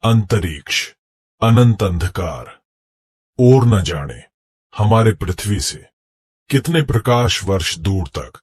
अंतरिक्ष, अनंत अंधकार, और न जाने हमारे पृथ्वी से कितने प्रकाश वर्ष दूर तक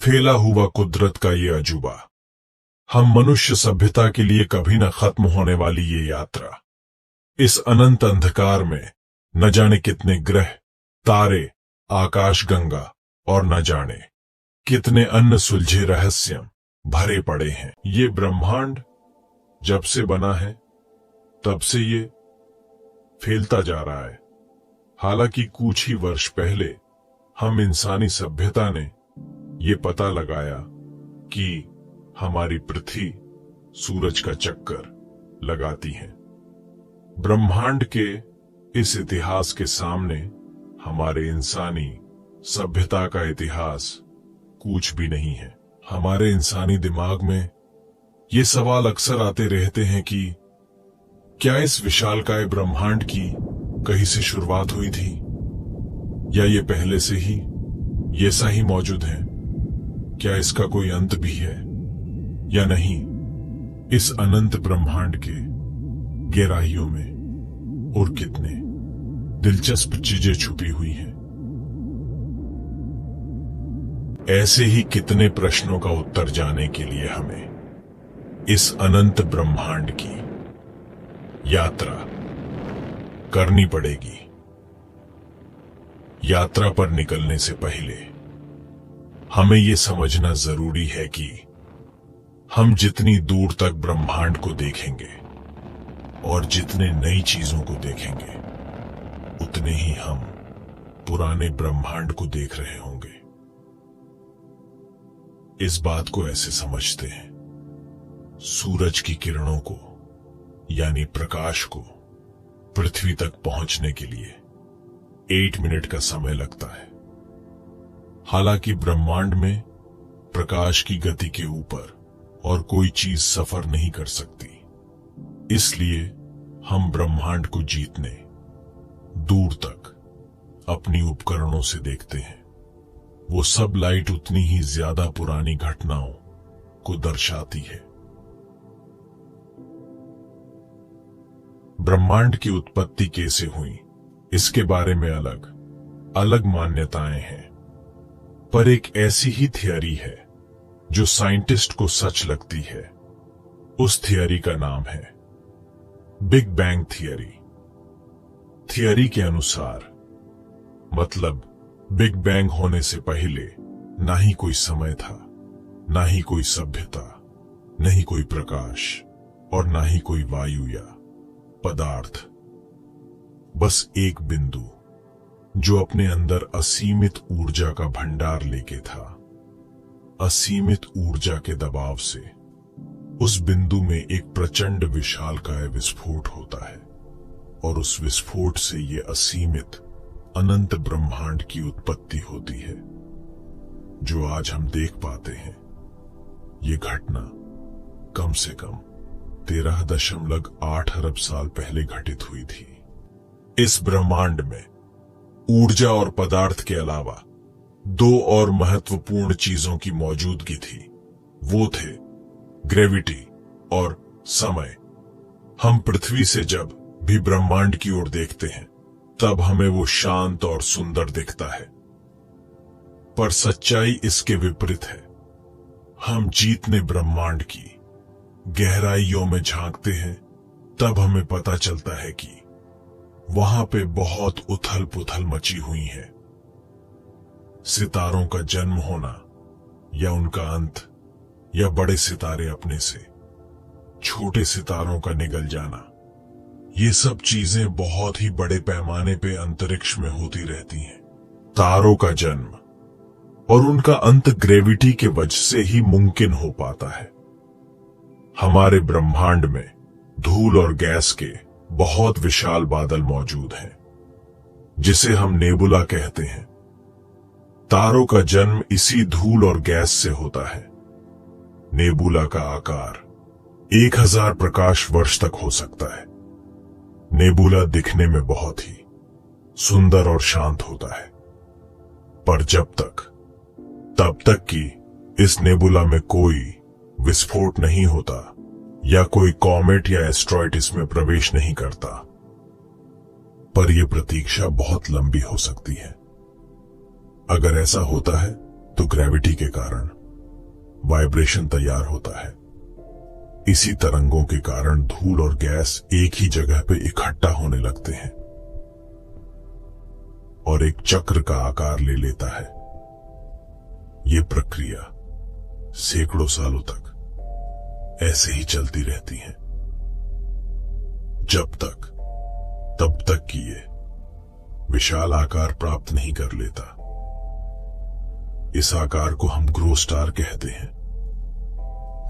फैला हुआ कुदरत का ये अजूबा, हम मनुष्य सभ्यता के लिए कभी न खत्म होने वाली ये यात्रा। इस अनंत अंधकार में न जाने कितने ग्रह, तारे, आकाशगंगा और न जाने कितने अन्य सुलझे रहस्य भरे पड़े हैं। ये ब्रह्मांड जब से बना है तब से ये फैलता जा रहा है। हालांकि कुछ ही वर्ष पहले हम इंसानी सभ्यता ने ये पता लगाया कि हमारी पृथ्वी सूरज का चक्कर लगाती है। ब्रह्मांड के इस इतिहास के सामने हमारे इंसानी सभ्यता का इतिहास कुछ भी नहीं है। हमारे इंसानी दिमाग में ये सवाल अक्सर आते रहते हैं कि क्या इस विशालकाय ब्रह्मांड की कहीं से शुरुआत हुई थी, या ये पहले से ही ये सा ही मौजूद है? क्या इसका कोई अंत भी है या नहीं? इस अनंत ब्रह्मांड के गहराइयों में और कितने दिलचस्प चीजें छुपी हुई हैं। ऐसे ही कितने प्रश्नों का उत्तर जानने के लिए हमें इस अनंत ब्रह्मांड की यात्रा करनी पड़ेगी। यात्रा पर निकलने से पहले हमें यह समझना जरूरी है कि हम जितनी दूर तक ब्रह्मांड को देखेंगे और जितने नई चीजों को देखेंगे, उतने ही हम पुराने ब्रह्मांड को देख रहे होंगे। इस बात को ऐसे समझते हैं, सूरज की किरणों को यानी प्रकाश को पृथ्वी तक पहुंचने के लिए 8 मिनट का समय लगता है। हालांकि ब्रह्मांड में प्रकाश की गति के ऊपर और कोई चीज सफर नहीं कर सकती, इसलिए हम ब्रह्मांड को जीतने दूर तक अपनी उपकरणों से देखते हैं। वो सब लाइट उतनी ही ज्यादा पुरानी घटनाओं को दर्शाती है। ब्रह्मांड की उत्पत्ति कैसे हुई, इसके बारे में अलग अलग मान्यताएं हैं, पर एक ऐसी ही थियरी है जो साइंटिस्ट को सच लगती है। उस थियरी का नाम है बिग बैंग थियरी। थियरी के अनुसार, मतलब बिग बैंग होने से पहले ना ही कोई समय था, ना ही कोई सभ्यता, ना ही कोई प्रकाश और ना ही कोई वायु या पदार्थ। बस एक बिंदु जो अपने अंदर असीमित ऊर्जा का भंडार लेके था। असीमित ऊर्जा के दबाव से उस बिंदु में एक प्रचंड विशालकाय विस्फोट होता है और उस विस्फोट से ये असीमित अनंत ब्रह्मांड की उत्पत्ति होती है जो आज हम देख पाते हैं। ये घटना कम से कम 13.8 अरब साल पहले घटित हुई थी। इस ब्रह्मांड में ऊर्जा और पदार्थ के अलावा 2 और महत्वपूर्ण चीजों की मौजूदगी थी। वो थे ग्रेविटी और समय। हम पृथ्वी से जब भी ब्रह्मांड की ओर देखते हैं तब हमें वो शांत और सुंदर दिखता है, पर सच्चाई इसके विपरीत है। हम जीतने ब्रह्मांड की गहराइयों में झांकते हैं तब हमें पता चलता है कि वहां पे बहुत उथल पुथल मची हुई है। सितारों का जन्म होना या उनका अंत, या बड़े सितारे अपने से छोटे सितारों का निगल जाना, ये सब चीजें बहुत ही बड़े पैमाने पे अंतरिक्ष में होती रहती हैं। तारों का जन्म और उनका अंत ग्रेविटी के वजह से ही मुमकिन हो पाता है। हमारे ब्रह्मांड में धूल और गैस के बहुत विशाल बादल मौजूद हैं, जिसे हम नेबुला कहते हैं। तारों का जन्म इसी धूल और गैस से होता है। नेबुला का आकार 1000 प्रकाश वर्ष तक हो सकता है। नेबुला दिखने में बहुत ही सुंदर और शांत होता है, पर तब तक कि इस नेबुला में कोई विस्फोट नहीं होता या कोई कॉमेट या एस्ट्रॉइड इसमें प्रवेश नहीं करता। पर यह प्रतीक्षा बहुत लंबी हो सकती है। अगर ऐसा होता है तो ग्रेविटी के कारण वाइब्रेशन तैयार होता है। इसी तरंगों के कारण धूल और गैस एक ही जगह पे इकट्ठा होने लगते हैं और एक चक्र का आकार ले लेता है। ये प्रक्रिया सैकड़ों सालों तक ऐसे ही चलती रहती है, जब तक तब तक कि ये विशाल आकार प्राप्त नहीं कर लेता। इस आकार को हम ग्रो स्टार कहते हैं।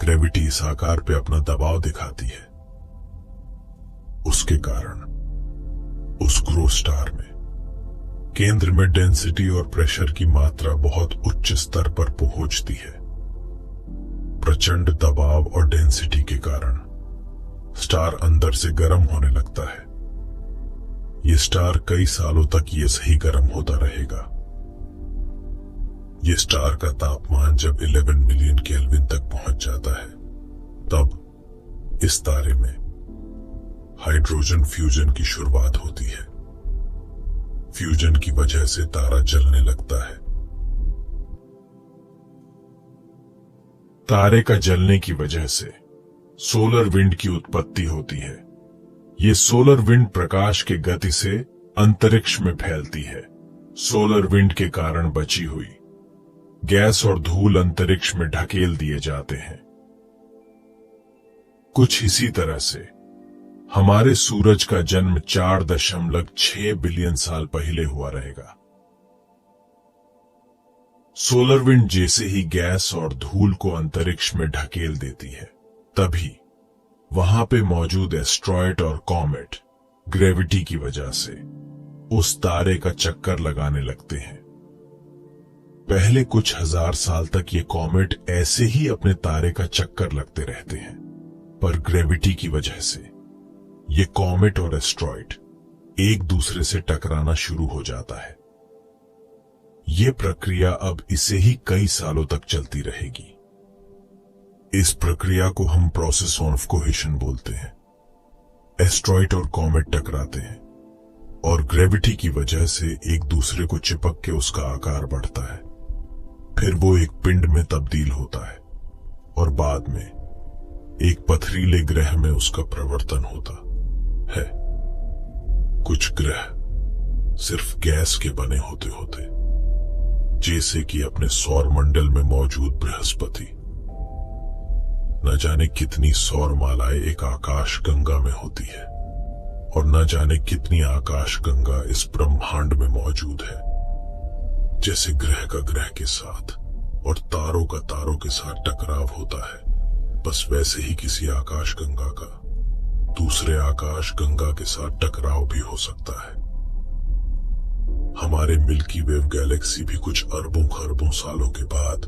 ग्रेविटी इस आकार पे अपना दबाव दिखाती है। उसके कारण उस ग्रो स्टार में केंद्र में डेंसिटी और प्रेशर की मात्रा बहुत उच्च स्तर पर पहुंचती है। प्रचंड दबाव और डेंसिटी के कारण स्टार अंदर से गर्म होने लगता है। ये स्टार कई सालों तक ये सही गर्म होता रहेगा। ये स्टार का तापमान जब 11 मिलियन केल्विन तक पहुंच जाता है, तब इस तारे में हाइड्रोजन फ्यूजन की शुरुआत होती है। फ्यूजन की वजह से तारा जलने लगता है। तारे का जलने की वजह से सोलर विंड की उत्पत्ति होती है। ये सोलर विंड प्रकाश के गति से अंतरिक्ष में फैलती है। सोलर विंड के कारण बची हुई गैस और धूल अंतरिक्ष में ढकेल दिए जाते हैं। कुछ इसी तरह से हमारे सूरज का जन्म 4.6 बिलियन साल पहले हुआ रहेगा। सोलर विंड जैसे ही गैस और धूल को अंतरिक्ष में ढकेल देती है, तभी वहां पे मौजूद एस्ट्रॉइड और कॉमेट ग्रेविटी की वजह से उस तारे का चक्कर लगाने लगते हैं। पहले कुछ हजार साल तक ये कॉमेट ऐसे ही अपने तारे का चक्कर लगते रहते हैं, पर ग्रेविटी की वजह से ये कॉमेट और एस्ट्रॉइड एक दूसरे से टकराना शुरू हो जाता है। ये प्रक्रिया अब इसे ही कई सालों तक चलती रहेगी। इस प्रक्रिया को हम प्रोसेस ऑफ कोहेशन बोलते हैं। एस्ट्रॉइड और कॉमेट टकराते हैं और ग्रेविटी की वजह से एक दूसरे को चिपक के उसका आकार बढ़ता है। फिर वो एक पिंड में तब्दील होता है और बाद में एक पथरीले ग्रह में उसका प्रवर्तन होता है। कुछ ग्रह सिर्फ गैस के बने होते होते, जैसे कि अपने सौर मंडल में मौजूद बृहस्पति। न जाने कितनी सौर मालाएं एक आकाश गंगा में होती है और न जाने कितनी आकाश गंगा इस ब्रह्मांड में मौजूद है। जैसे ग्रह का ग्रह के साथ और तारों का तारों के साथ टकराव होता है, बस वैसे ही किसी आकाश गंगा का दूसरे आकाश गंगा के साथ टकराव भी हो सकता है। हमारे मिल्की वे गैलेक्सी भी कुछ अरबों खरबों सालों के बाद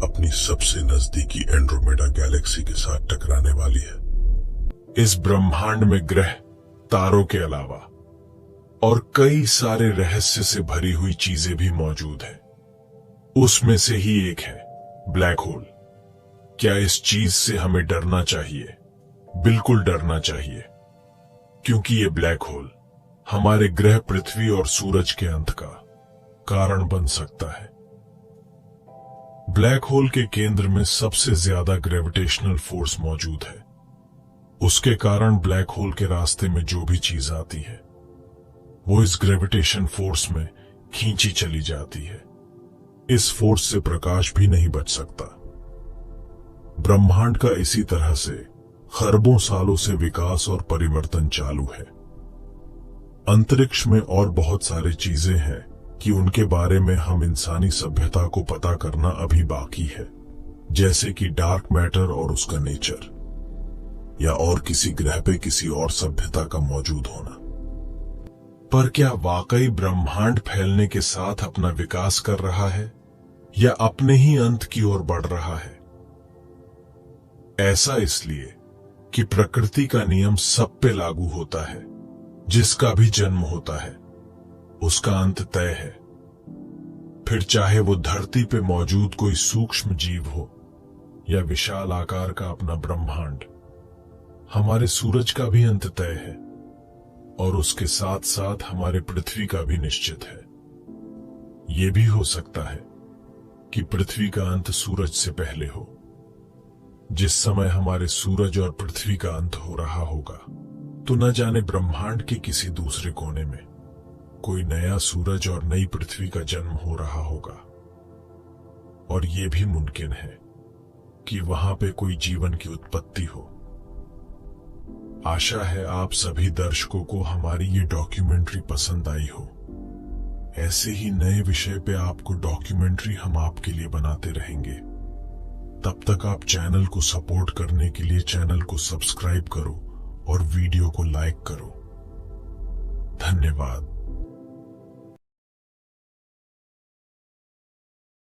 अपनी सबसे नजदीकी एंड्रोमेडा गैलेक्सी के साथ टकराने वाली है। इस ब्रह्मांड में ग्रह, तारों के अलावा और कई सारे रहस्य से भरी हुई चीजें भी मौजूद हैं। उसमें से ही एक है ब्लैक होल। क्या इस चीज से हमें डरना चाहिए? बिल्कुल डरना चाहिए, क्योंकि ये ब्लैक होल हमारे ग्रह पृथ्वी और सूरज के अंत का कारण बन सकता है। ब्लैक होल के केंद्र में सबसे ज्यादा ग्रेविटेशनल फोर्स मौजूद है। उसके कारण ब्लैक होल के रास्ते में जो भी चीज आती है वो इस ग्रेविटेशन फोर्स में खींची चली जाती है। इस फोर्स से प्रकाश भी नहीं बच सकता। ब्रह्मांड का इसी तरह से खरबों सालों से विकास और परिवर्तन चालू है। अंतरिक्ष में और बहुत सारी चीजें हैं कि उनके बारे में हम इंसानी सभ्यता को पता करना अभी बाकी है, जैसे कि डार्क मैटर और उसका नेचर, या और किसी ग्रह पे किसी और सभ्यता का मौजूद होना। पर क्या वाकई ब्रह्मांड फैलने के साथ अपना विकास कर रहा है या अपने ही अंत की ओर बढ़ रहा है? ऐसा इसलिए कि प्रकृति का नियम सब पे लागू होता है। जिसका भी जन्म होता है उसका अंत तय है। फिर चाहे वो धरती पे मौजूद कोई सूक्ष्म जीव हो या विशाल आकार का अपना ब्रह्मांड, हमारे सूरज का भी अंत तय है और उसके साथ साथ हमारे पृथ्वी का भी निश्चित है। यह भी हो सकता है कि पृथ्वी का अंत सूरज से पहले हो। जिस समय हमारे सूरज और पृथ्वी का अंत हो रहा होगा तो न जाने ब्रह्मांड के किसी दूसरे कोने में कोई नया सूरज और नई पृथ्वी का जन्म हो रहा होगा। और यह भी मुमकिन है कि वहां पे कोई जीवन की उत्पत्ति हो। आशा है आप सभी दर्शकों को हमारी ये डॉक्यूमेंट्री पसंद आई हो। ऐसे ही नए विषय पे आपको डॉक्यूमेंट्री हम आपके लिए बनाते रहेंगे। तब तक आप चैनल को सपोर्ट करने के लिए चैनल को सब्सक्राइब करो और वीडियो को लाइक करो। धन्यवाद।